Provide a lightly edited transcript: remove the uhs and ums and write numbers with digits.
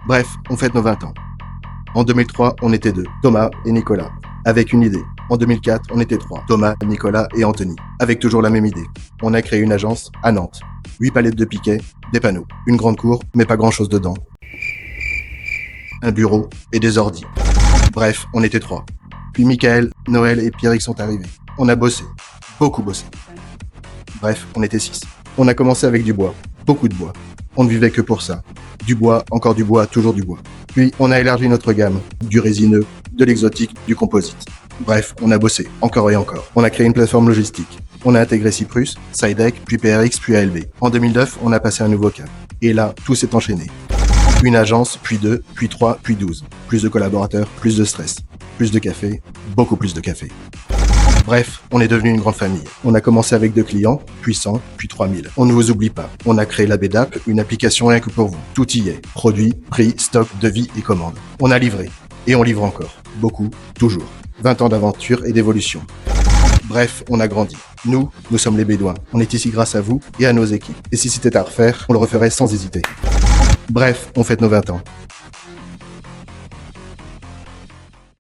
Bref, on fête nos 20 ans. En 2003, on était 2, Thomas et Nicolas, avec une idée. En 2004, on était 3, Thomas, Nicolas et Anthony, avec toujours la même idée. On a créé une agence à Nantes. 8 palettes de piquets, des panneaux, une grande cour, mais pas grand-chose dedans. Un bureau et des ordis. Bref, on était 3. Puis Michael, Noël et Pierrick sont arrivés. On a bossé, beaucoup bossé. Bref, on était 6. On a commencé avec du bois, beaucoup de bois. On ne vivait que pour ça. Du bois, encore du bois, toujours du bois. Puis, on a élargi notre gamme. Du résineux, de l'exotique, du composite. Bref, on a bossé, encore et encore. On a créé une plateforme logistique. On a intégré Cyprus, Sidec, puis PRX, puis ALB. En 2009, on a passé un nouveau cap. Et là, tout s'est enchaîné. Une agence, puis 2, puis 3, puis 12. Plus de collaborateurs, plus de stress. Plus de café, beaucoup plus de café. Bref, on est devenu une grande famille. On a commencé avec 2 clients, puis 100, puis 3000. On ne vous oublie pas. On a créé la BDAP, une application rien que pour vous. Tout y est. Produits, prix, stock, devis et commandes. On a livré. Et on livre encore. Beaucoup, toujours. 20 ans d'aventure et d'évolution. Bref, on a grandi. Nous sommes les Bédouins. On est ici grâce à vous et à nos équipes. Et si c'était à refaire, on le referait sans hésiter. Bref, on fête nos 20 ans.